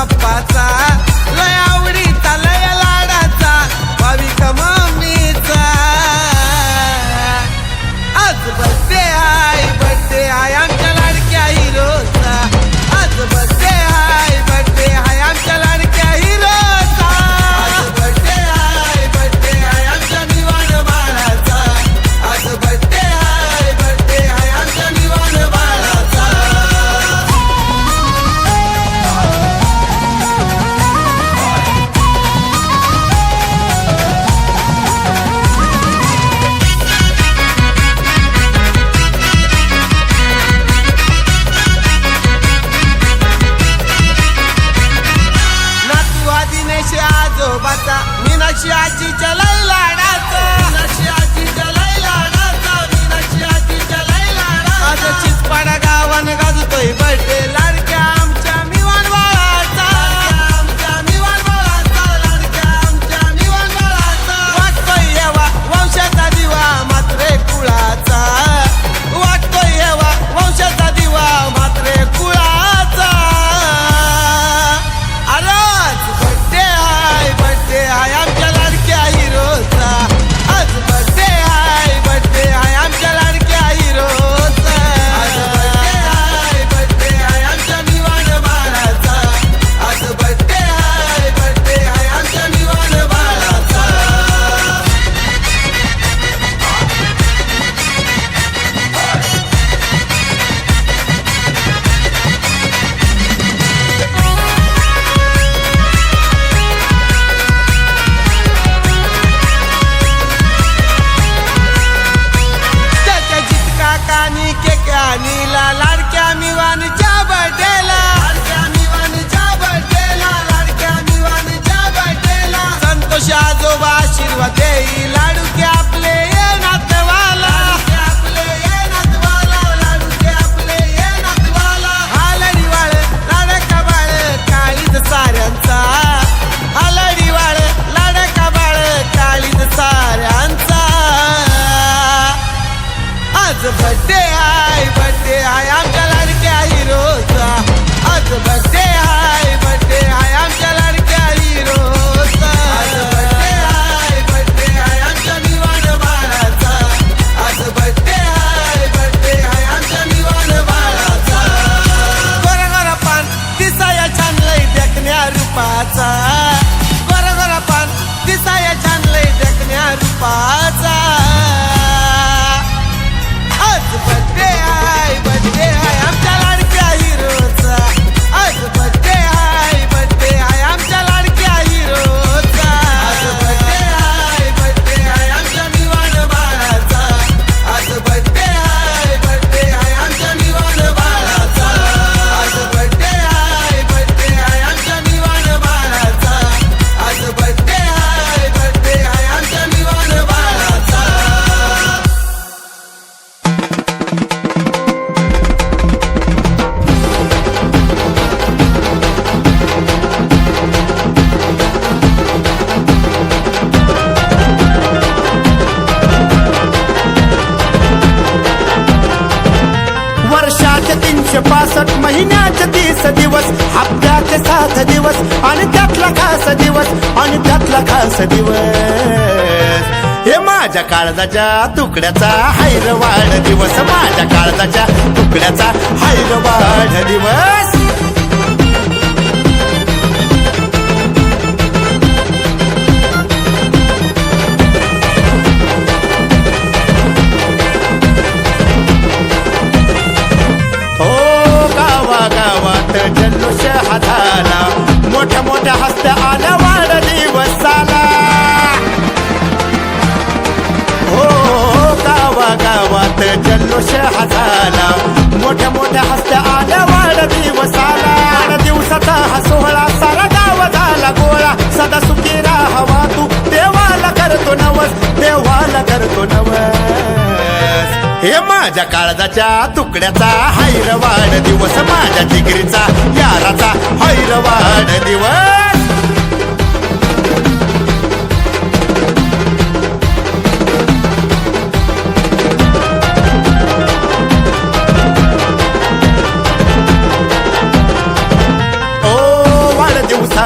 बाप्पाचा लय आवडीचा लय लाडाचा भाविक मम्मीचा आज बर्थडे आहे आमच्या लाडक्या हिरोचा आज बर्थडे आहे आमच्या लाडक्या हिरोचा आज बर्थडे आहे आमच्या निवाण बाळाचा आज बर्थडे आहे आमच्या निवाण बाळाचा दिनेश आजोबाचा मीनाक्षी आजीच्या लय लाडाचा मीनाक्षी आजीच्या लय लाडाचा मीनाक्षी आजीच्या लय लाडाचा आज चिचपाडा गावान गाजतोय बर्थडे लाडक्या आमच्या मिवान बाळाचा आमच्या मिवान बाळाचा लाडक्या आमच्या मिवान बाळाचा वाटतोय येवा वंशाचा दिवा मात्रे कुळाचा वाटतोय येवा वंशाचा दिवा मात्रे कुळाचा बर्थडे आहे आमच्या लाडक्या हिरोचा आज बर्थडे आहे आमच्या लाडक्या हिरोचा आज बर्थडे आहे आमच्या निवाण बाळाचा आज बर्थडे आहे आमच्या निवाण बाळाचा कानी केकानीला लाडक्या मिवानच्या बर्थडेला लाडक्या मिवानच्या बर्थडेला लाडक्या मिवानच्या बर्थडेला संतोष आजोबा आशीर्वाद देई लाडूके आपले ये नातवाला आपले ये नातवाला लाडूके आपले ये नातवाला हालडी वाळ लाडका बाळ काळीज साऱ्यांचा हालडी वाळ लाडका बाळ काळीज साऱ्यांचा आज बर्थडे आहे आमच्या लाडक्या हिरोचा आज बर्थडे आहे आमच्या लाडक्या हिरोचा आज बर्थडे आहे आमच्या निवाण बाळाचा आज बर्थडे आहे आमच्या निवाण बाळाचा गोरा गोरा पान दिसाया छान लय देखण्या रूपाचा गोरा गोरा पान दिसाया छान लय देखण्या रूपाचा आज बर्थडे आहे आमच्या लाडक्या हिरोचा आज बर्थडे आहे आमच्या लाडक्या हिरोचा आज बर्थडे आहे आमच्या निवाण बाळाचा आज बर्थडे आहे आमच्या निवाण बाळाचा आज बर्थडे आहे आमच्या निवाण बाळाचा आज बर्थडे आहे आमच्या निवाण बाळाचा वर्षाचे 365 महिन्याचे 30 दिवस हप्त्याचे 7 दिवस आणि त्यातला खास दिवस आणि त्यातला खास दिवस हे माझ्या काळजाच्या तुकड्याचा हैरवाड दिवस माझ्या काळजाच्या तुकड्याचा हैरवाड दिवस जल्लोष हा झाला मोठ्या मोठ्या हस्त्या आल्या वाढदिवसाला हो गावागावात जल्लोष हा झाला मोठ्या मोठ्या हस्त्या आल्या वाढदिवसाला वाढदिवसाचा हा सोहळा सारा गाव झाला गोळा सदा सुखी राहावा तू देवाला करतो नवस देवाला करतो नवस हे माझ्या काळजाच्या तुकड्याचा हैरवाड दिवस माझ्या जिगरीचा याराचा हैरवाड दिवस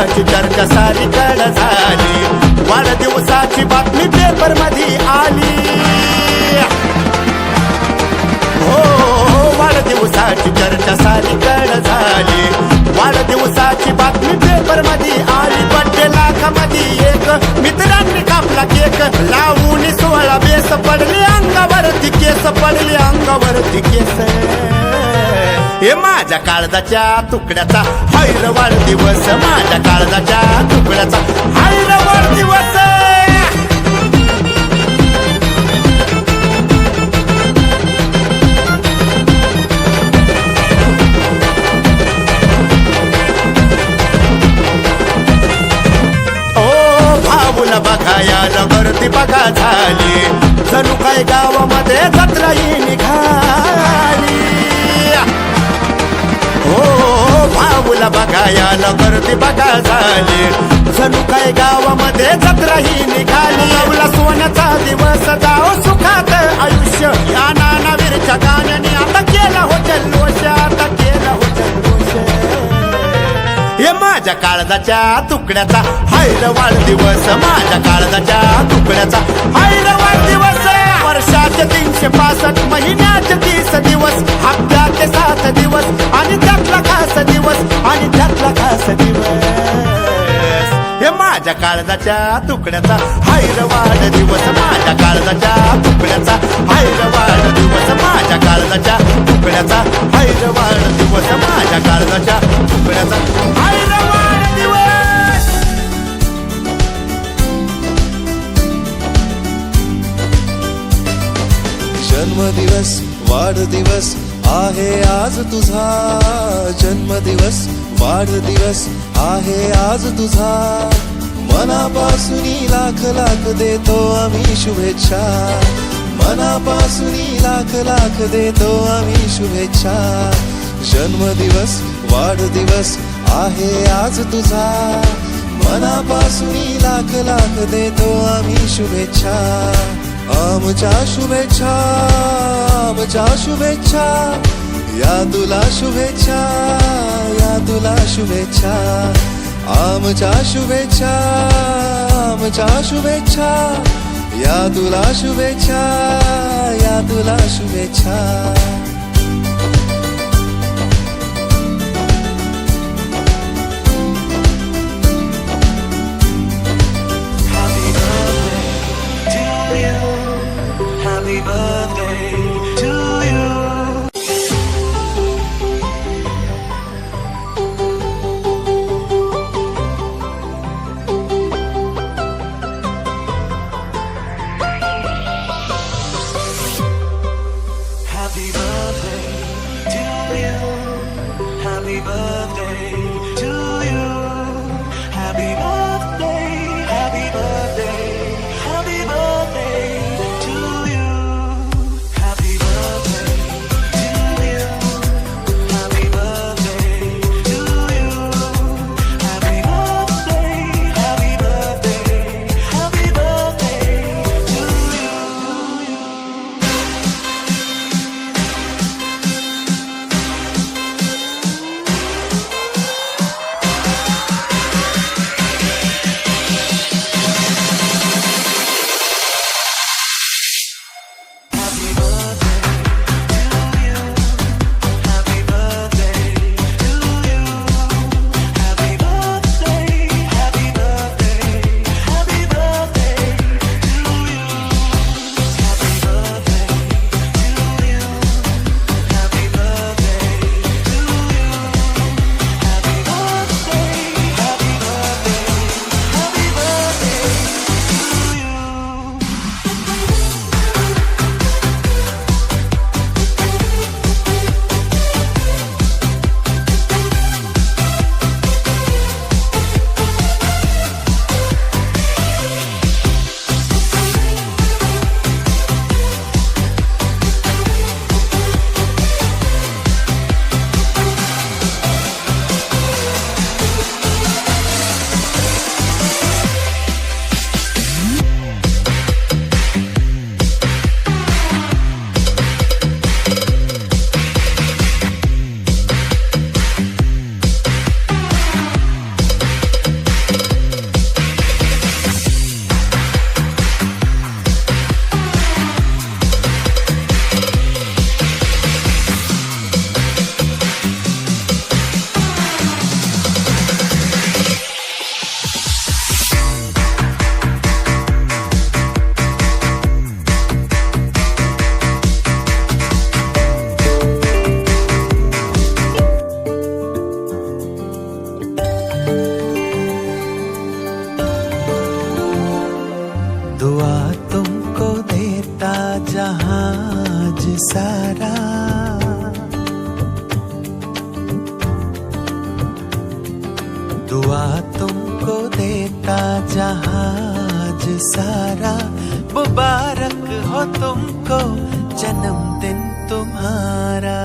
वाढदिवसाची चर्चा सारीकडे झाली, वाढदिवसाची बातमी पेपर मध्ये आली. हो वाढदिवसाची चर्चा सारीकडे झाली, वाढदिवसाची बातमी पेपर मध्ये आली. बड्डे लाखामध्ये एक मित्रांनी कापला केक, लावून 16 बेस पडले अंगावरती केस, पडले अंगावरती केस. हे माझ्या काळजाच्या तुकड्याचा हैर वाढदिवस, माझ्या काळजाच्या तुकड्याचा हैर वाढदिवस. भाऊला बघायला गर्दी बघा झाली, जणू काय गावामध्ये जत्राही निघाली. हो भाऊला बघायला गर्दी बघा झाली, जणू काय गावामध्ये जत्राही निघाली. नवला सोन्याचा दिवस जाओ सुखात आयुष्य, या नानावीरच्या गाण्याने आता केला हो जल्लोष, आता केला हो जल्लोष. हे माझ्या काळजाच्या तुकड्याचा हैर वाढदिवस, माझ्या काळजाच्या तुकड्याचा हैर वाढदिवस. वर्षाचे 365 महिन्याचे 30 दिवस, हप्त्याचे 7 दिवस आणि त्यातला खास दिवस, आणि त्यातला खास दिवस. हे माझ्या काळजाच्या तुकड्याचा हैर वाढदिवस, माझ्या काळजाच्या तुकड्याचा हैर वाढदिवस, माझ्या काळजाच्या तुकड्याचा हैर वाढदिवस, माझ्या काळजाच्या तुकड्याचा हैर वाढदिवस. जन्मदिवस वाढदिवस आहे आज तुझा, जन्मदिवस वाढदिवस आहे आज तुझा. मनापासून लाख लाख देतो आम्ही शुभेच्छा, मनापासून लाख लाख देतो आम्ही शुभेच्छा. जन्मदिवस वाढदिवस आहे आज तुझा, मनापासून लाख लाख देतो आम्ही शुभेच्छा. आमच्या शुभेच्छा, आमच्या शुभेच्छा, या तुला शुभेच्छा, या तुला शुभेच्छा. आमच्या शुभेच्छा, आमच्या शुभेच्छा, या तुला शुभेच्छा, या तुला शुभेच्छा. Happy birthday to you. Happy birthday. दुआ तुमको देता जहाज सारा, मुबारक हो तुमको जन्मदिन तुम्हारा।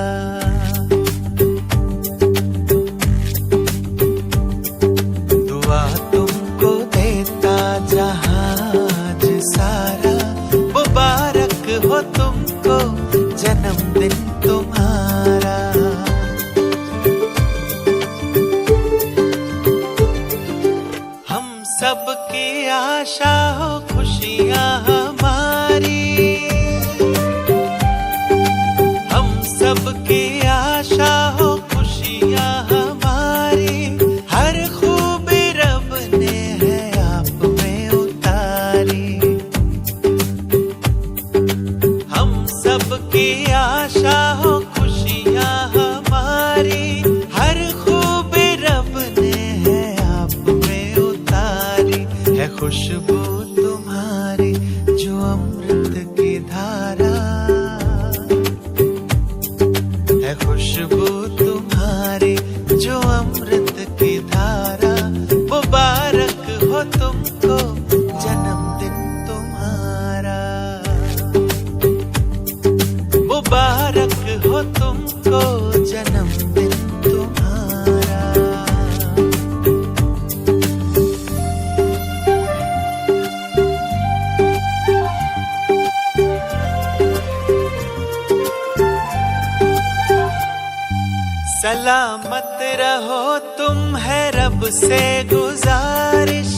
दुआ तुमको देता जहाज सारा, मुबारक हो तुमको जन्मदिन तुम्हारा। हम सबकी आशा हो खुशियाँ हमारी, हम सबकी आशा हो खुशियाँ हमारी। हर खूबी रब ने है आप में उतारी। हम सबकी आशा हो खुशियाँ हमारी, हर खूबी रब ने है आप में उतारी। है खुशबू तुम्हारी जो अमृत की धारा, है खुशबू तुम्हारी जो अमृत की धारा। मुबारक हो तुमको जन्मदिन तुम्हारा, मुबारक हो तुमको जन्मदिन तुम्हारा। सलामत रहो तुम है रब से गुजारिश,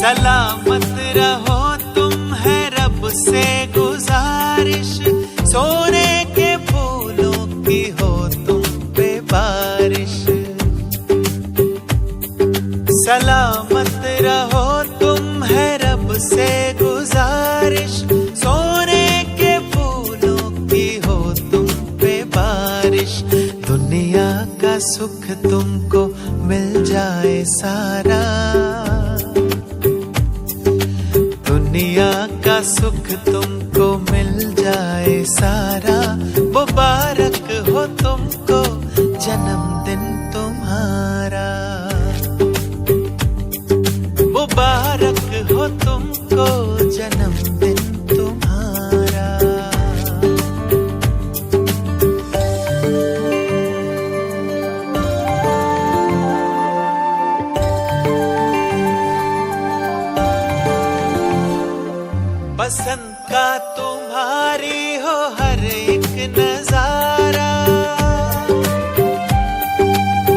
सलामत रहो तुम है रब से गुजारिश। सोने के फूलों की हो तुम पे बारिश। सलामत रहो तुम है रब से गुजारिश। सोने के फूलों की हो तुम पे बारिश। दुनिया का सुख तुमको मिल जाए सारा, दुनिया का सुख तुमको मिल जाए सारा। मुबारक हो तुमको जन्मदिन तुम्हारा, मुबारक हो तुमको जन्मदिन तुम्हारा। बसंत का तुम्हारी हो हर एक नजारा,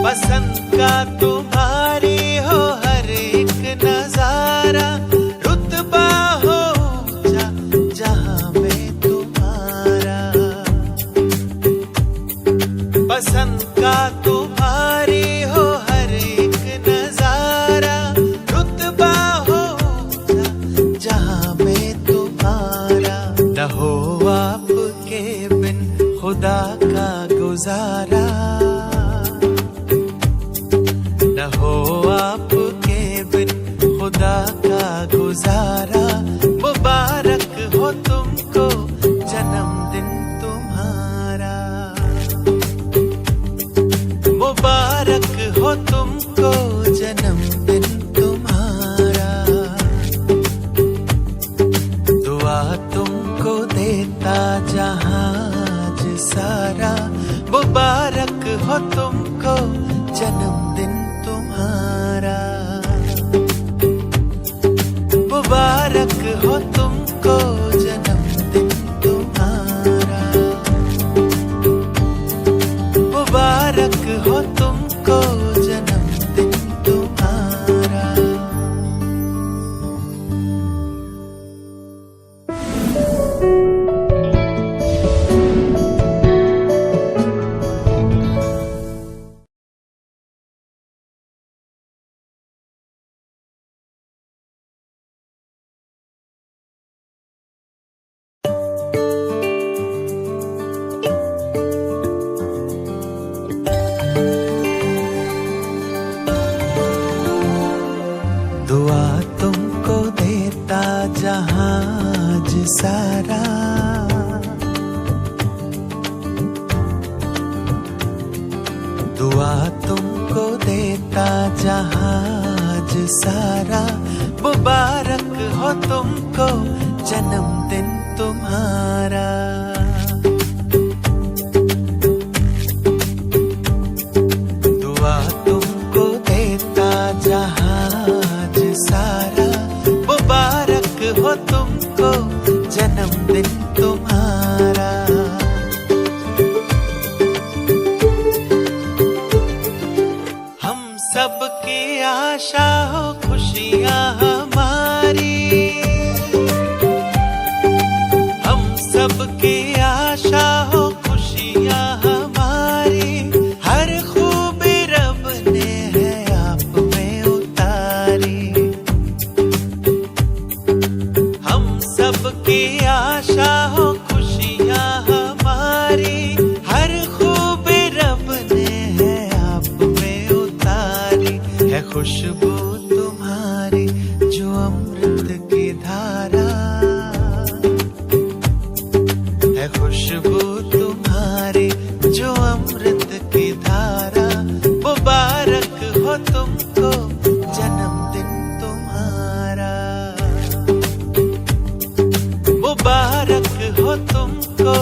बसंत का तुम्हारी हो हर एक नजारा। रुतबा हो ऊंचा जहां में तुम्हारा, बसंत का तुम्हारी हो हर एक नजारा। रुतबा हो ऊंचा जहां में तुम्हारा। न हो आपके बिन खुदा का गुजारा, न हो आपके बिन खुदा का गुजारा। मुबारक हो तुमको जन्मदिन तुम्हारा, मुबारक हो तुमको जन्मदिन तुम्हारा। दुआ तुमको देता जहाज सारा, मुबारक हो तुमको जन्मदिन तुम्हारा, मुबारक हो तुमको जन्मदिन तुम्हारा, मुबारक हो तुमको जन्मदिन तुम्हारा। दुआ तुमको देता जहाज सारा, दुआ तुम जहाज सारा, मुबारक हो तुमको जन्मदिन तुम्हारा। दुआ तुमको देता जहाज सारा, मुबारक हो तुमको जन्मदिन तुम्हारा। हम सबकी आशा हो खुशियाँ हमारी, हम सबकी आशा हो खुशियाँ हमारी। हर खूबी रब ने है आप में उतारी। हम सबकी आशा हो खुशियाँ हमारी, हर खूबी रब ने है आप में उतारी। है खुशबू तुम्हारी जो अमृत की धारा, है खुशबू तुम्हारी जो अमृत की धारा। मुबारक हो तुमको जन्मदिन तुम्हारा, मुबारक हो तुमको